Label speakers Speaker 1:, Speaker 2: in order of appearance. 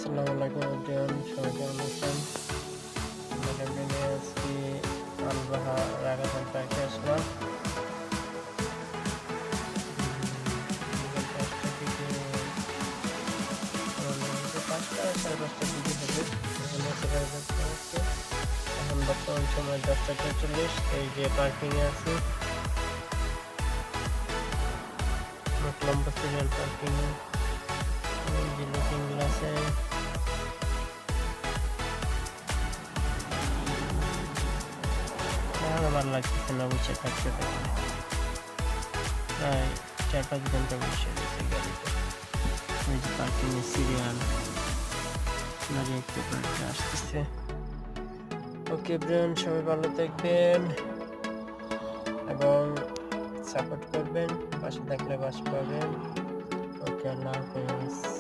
Speaker 1: আসসালামু আলাইকুম এভরিওয়ান, সবাই কেমন আছেন? আমাদের দিনে আজকে আলবাহা রাগাজান পার্কে আসলাম। বিকেল ৫টার দিকে, মোটামুটি ৫টা ৫:৩০টার দিকে হবে। এখন হচ্ছে রাগাজান হচ্ছে, এখন বর্তমান সময় ১০টা ৪৪। এই যে পার্কিংয়ে আছি, অনেক লম্বা সিরিয়াল পার্কিং। এই যে লুকিং গ্লাসে আমার ভালো লাগতেছে না বসে থাকতে থাকতে। প্রায় ৪-৫ ঘন্টা বসে রয়েছে গাড়িতে। ওই যে পার্কিংয়ের সিরিয়াল গাড়ি একটু পার্কে আসতেছে। ওকে ব্রেন, সবাই ভালো থাকবেন এবং সাপোর্ট করবেন, পাশে থাকলে পাশে পাবেন। ওকে, আল্লাহ হাফেজ।